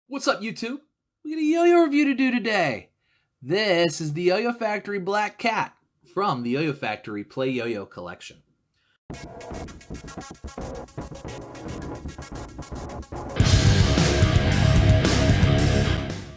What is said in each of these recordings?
What's up, YouTube? We got a yo-yo review to do today. This is the YoyoFactory Black Cat from the YoyoFactory Play Yo-Yo collection.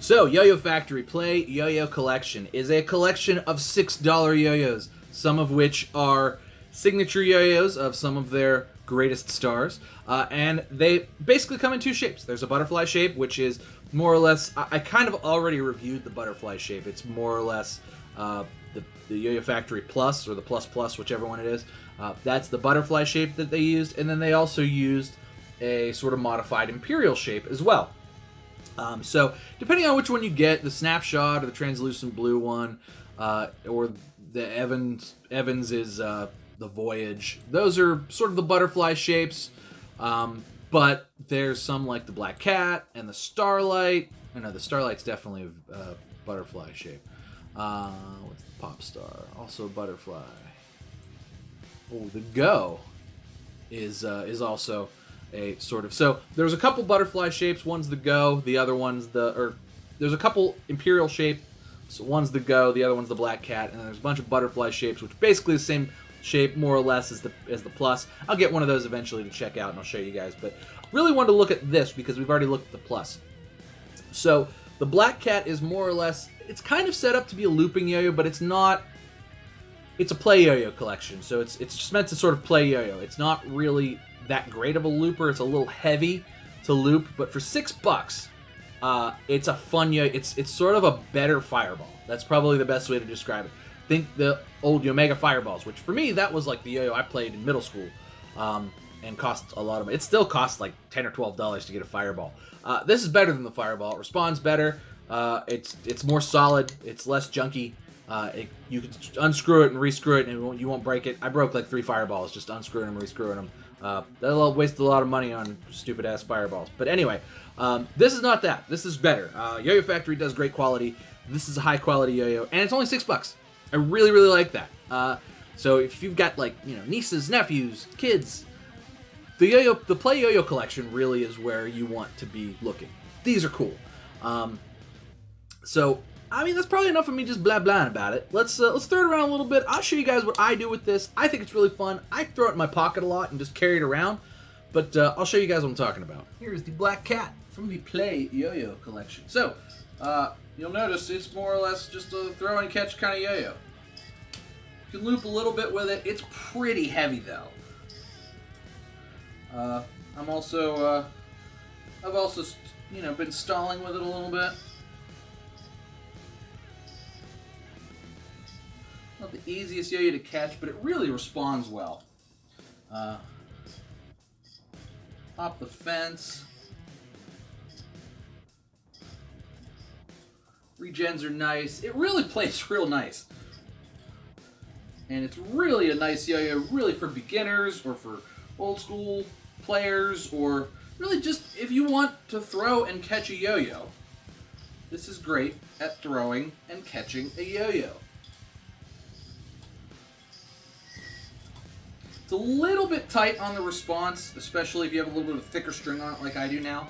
So, YoyoFactory Play Yo-Yo collection is a collection of $6 yo-yos, some of which are signature yo-yos of some of their greatest stars, and they basically come in two shapes. There's a butterfly shape, which is more or less, I kind of already reviewed the butterfly shape. It's more or less the YoyoFactory Plus, or the Plus Plus, whichever one it is. That's the butterfly shape that they used, and then they also used a sort of modified imperial shape as well. So depending on which one you get, the snapshot or the translucent blue one, or the Evans is the Voyage. Those are sort of the butterfly shapes, but there's some like the Black Cat and the Starlight. I know the Starlight's definitely a butterfly shape. What's the Pop Star? Also a butterfly. Oh, the Go is also a sort of, so there's a couple butterfly shapes. One's the Go, the other one's there's a couple imperial shape. So one's the Go, the other one's the Black Cat, and then there's a bunch of butterfly shapes, which basically the same shape more or less as the Plus. I'll get one of those eventually to check out, and I'll show you guys. But really wanted to look at this because we've already looked at the Plus. So the Black Cat is more or less, it's kind of set up to be a looping yo-yo, but it's not. It's a play yo-yo collection, so it's just meant to sort of play yo-yo. It's not really that great of a looper. It's a little heavy to loop, but for $6, it's a fun yo. It's sort of a better Fireball. That's probably the best way to describe it. Think the old Omega Fireballs, which for me that was like the yo-yo I played in middle school, and cost a lot of money. It still costs like $10 or $12 to get a Fireball. This is better than the Fireball. It responds better. It's more solid. It's less junky. You can unscrew it and rescrew it, and you won't break it. I broke like 3 Fireballs just unscrewing them, rescrewing them. That'll waste a lot of money on stupid ass Fireballs. But anyway, this is not that. This is better. YoyoFactory does great quality. This is a high quality yo-yo, and it's only $6. I really, really like that. So if you've got like nieces, nephews, kids, the Play Yo-Yo collection really is where you want to be looking. These are cool. So I mean, that's probably enough of me just blah-blahing about it. Let's throw it around a little bit. I'll show you guys what I do with this. I think it's really fun. I throw it in my pocket a lot and just carry it around. But I'll show you guys what I'm talking about. Here's the Black Cat from the Play Yo-Yo collection. So, you'll notice it's more or less just a throw and catch kind of yo-yo. You can loop a little bit with it. It's pretty heavy though. I've also been stalling with it a little bit. Not the easiest yo-yo to catch, but it really responds well. Hop the fence. Regens are nice. It really plays real nice. And it's really a nice yo-yo, really for beginners or for old school players, or really just if you want to throw and catch a yo-yo. This is great at throwing and catching a yo-yo. It's a little bit tight on the response, especially if you have a little bit of thicker string on it like I do now.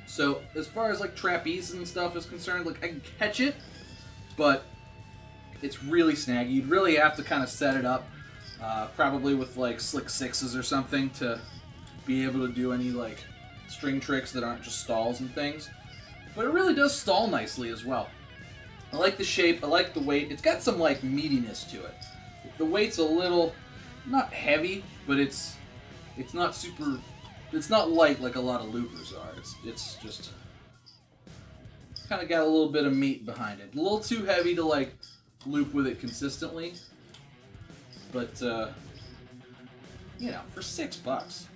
So as far as like trapeze and stuff is concerned, like I can catch it, but it's really snaggy. You'd really have to kind of set it up, probably with like slick 6s or something to be able to do any like string tricks that aren't just stalls and things. But it really does stall nicely as well. I like the shape, I like the weight. It's got some like meatiness to it. The weight's a little, not heavy, but it's not super, it's not light like a lot of loopers are. It's just kind of got a little bit of meat behind it. A little too heavy to like loop with it consistently, but for $6,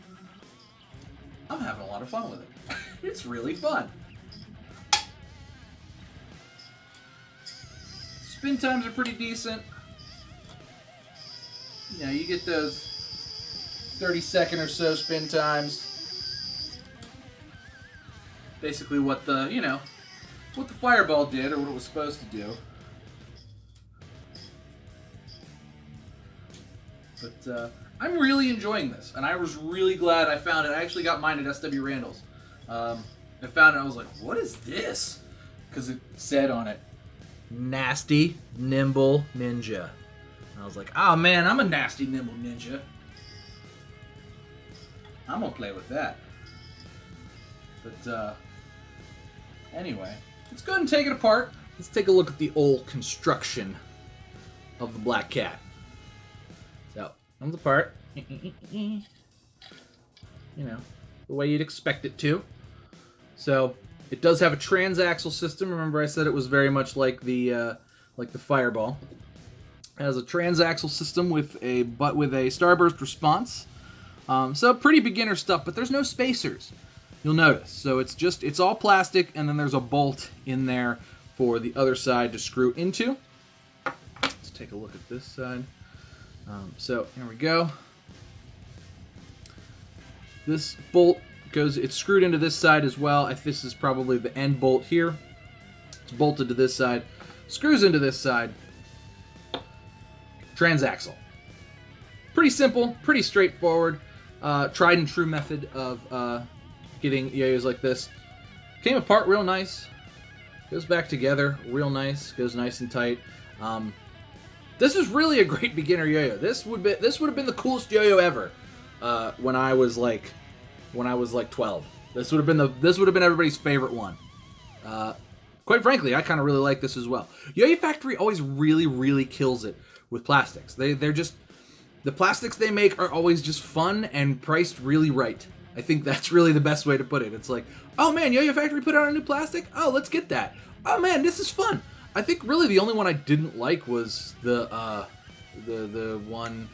I'm having a lot of fun with it. It's really fun. Spin times are pretty decent. You get those 30-second or so spin times. Basically what the Fireball did, or what it was supposed to do. But I'm really enjoying this, and I was really glad I found it. I actually got mine at SW Randall's. I found it. I was like, what is this? Because it said on it, nasty, nimble ninja. And I was like, oh man, I'm a nasty, nimble ninja. I'm going to play with that. But, anyway, let's go ahead and take it apart. Let's take a look at the old construction of the Black Cat. So, comes apart. You know, the way you'd expect it to. So, it does have a transaxle system. Remember I said it was very much like the Fireball. It has a transaxle system with a starburst response. So pretty beginner stuff, but there's no spacers. You'll notice. So it's all plastic, and then there's a bolt in there for the other side to screw into. Let's take a look at this side. So here we go. This bolt it's screwed into this side as well. This is probably the end bolt here. It's bolted to this side, screws into this side. Transaxle. Pretty simple, pretty straightforward. Tried and true method of getting yo-yos like this. Came apart real nice. Goes back together real nice. Goes nice and tight. This is really a great beginner yo-yo. This would have been the coolest yo-yo ever when I was like 12. This would have been everybody's favorite one. Quite frankly, I kind of really like this as well. YoyoFactory always really, really kills it with plastics. They're just, the plastics they make are always just fun and priced really right. I think that's really the best way to put it. It's like, oh man, YoyoFactory put out a new plastic? Oh, let's get that. Oh man, this is fun. I think really the only one I didn't like was the one,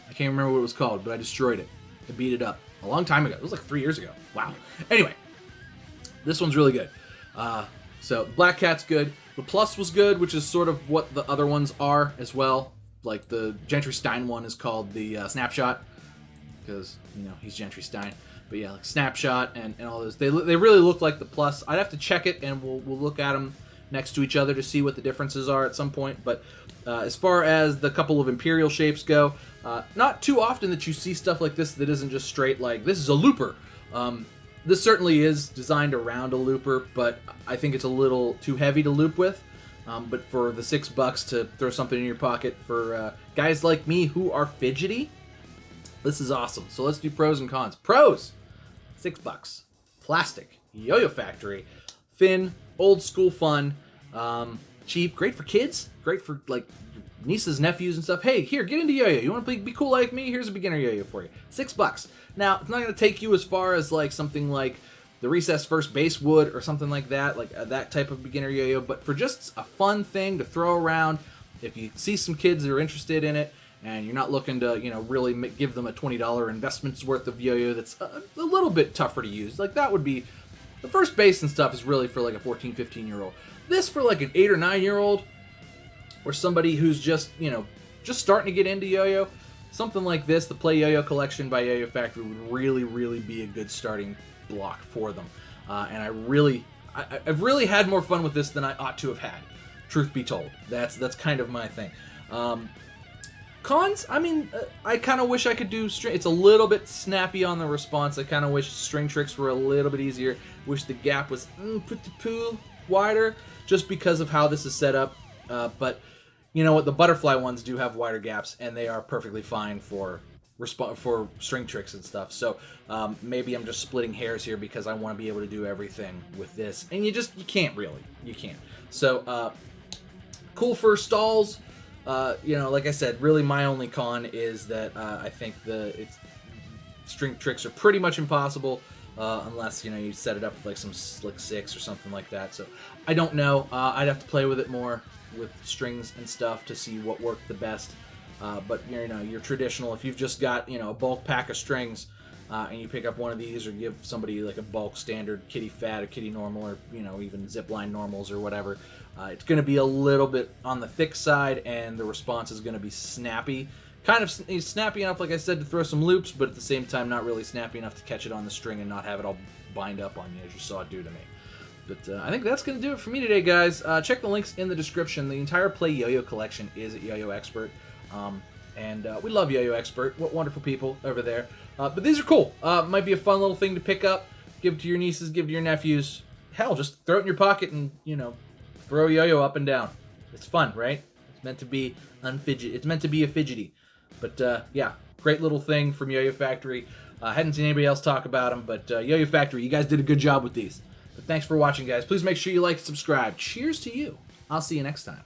I can't remember what it was called, but I destroyed it. I beat it up a long time ago. It was like 3 years ago. Wow. Anyway, this one's really good. So Black Cat's good. The Plus was good, which is sort of what the other ones are as well. Like the Gentry Stein one is called the Snapshot, because, you know, he's Gentry Stein. But yeah, like Snapshot and all those. They really look like the Plus. I'd have to check it, and we'll look at them next to each other to see what the differences are at some point. But as far as the couple of Imperial shapes go, not too often that you see stuff like this that isn't just straight like, this is a looper. This certainly is designed around a looper, but I think it's a little too heavy to loop with. But for the $6 to throw something in your pocket for guys like me who are fidgety, this is awesome. So let's do pros and cons. Pros, $6. Plastic, YoyoFactory, thin, old school fun, cheap, great for kids, great for like nieces, nephews, and stuff. Hey, here, get into yo-yo. You want to be cool like me? Here's a beginner yo-yo for you. $6. Now, it's not going to take you as far as like something like the Recessed First Base would or something like that that type of beginner yo-yo, but for just a fun thing to throw around, if you see some kids that are interested in it, and you're not looking to, you know, really give them a $20 investment's worth of yo-yo that's a little bit tougher to use, like that would be, the First Base and stuff is really for like a 14, 15-year-old. This for like an 8 or 9-year-old, or somebody who's just, you know, just starting to get into yo-yo, something like this, the Play Yo-Yo Collection by YoyoFactory would really, really be a good starting block for them. And I've really had more fun with this than I ought to have had, truth be told. That's kind of my thing. Cons, I mean, I kind of wish I could do string. It's a little bit snappy on the response. I kind of wish string tricks were a little bit easier. Wish the gap was pretty wider, just because of how this is set up. But you know what? The butterfly ones do have wider gaps, and they are perfectly fine for string tricks and stuff. So maybe I'm just splitting hairs here because I want to be able to do everything with this, and you can't really. You can't. So cool for stalls. You know, like I said, really my only con is that I think string tricks are pretty much impossible unless, you know, you set it up with like some Slick 6 or something like that. So I don't know. I'd have to play with it more with strings and stuff to see what worked the best. But you know, your traditional, if you've just got, you know, a bulk pack of strings and you pick up one of these, or give somebody like a bulk standard kitty fat or kitty normal, or, you know, even zipline normals or whatever, it's going to be a little bit on the thick side, and the response is going to be snappy. Kind of snappy enough, like I said, to throw some loops, but at the same time not really snappy enough to catch it on the string and not have it all bind up on you as you saw it do to me. But I think that's going to do it for me today, guys. Check the links in the description. The entire Play Yo-Yo collection is at Yo-Yo Expert. And we love Yo-Yo Expert. What wonderful people over there. But these are cool. Might be a fun little thing to pick up. give it to your nieces, give it to your nephews. Hell, just throw it in your pocket and, throw a yo-yo up and down. It's fun, right? It's meant to be It's meant to be a fidgety. But, yeah, great little thing from YoyoFactory. Hadn't seen anybody else talk about them, but YoyoFactory, you guys did a good job with these. But thanks for watching, guys. Please make sure you like and subscribe. Cheers to you. I'll see you next time.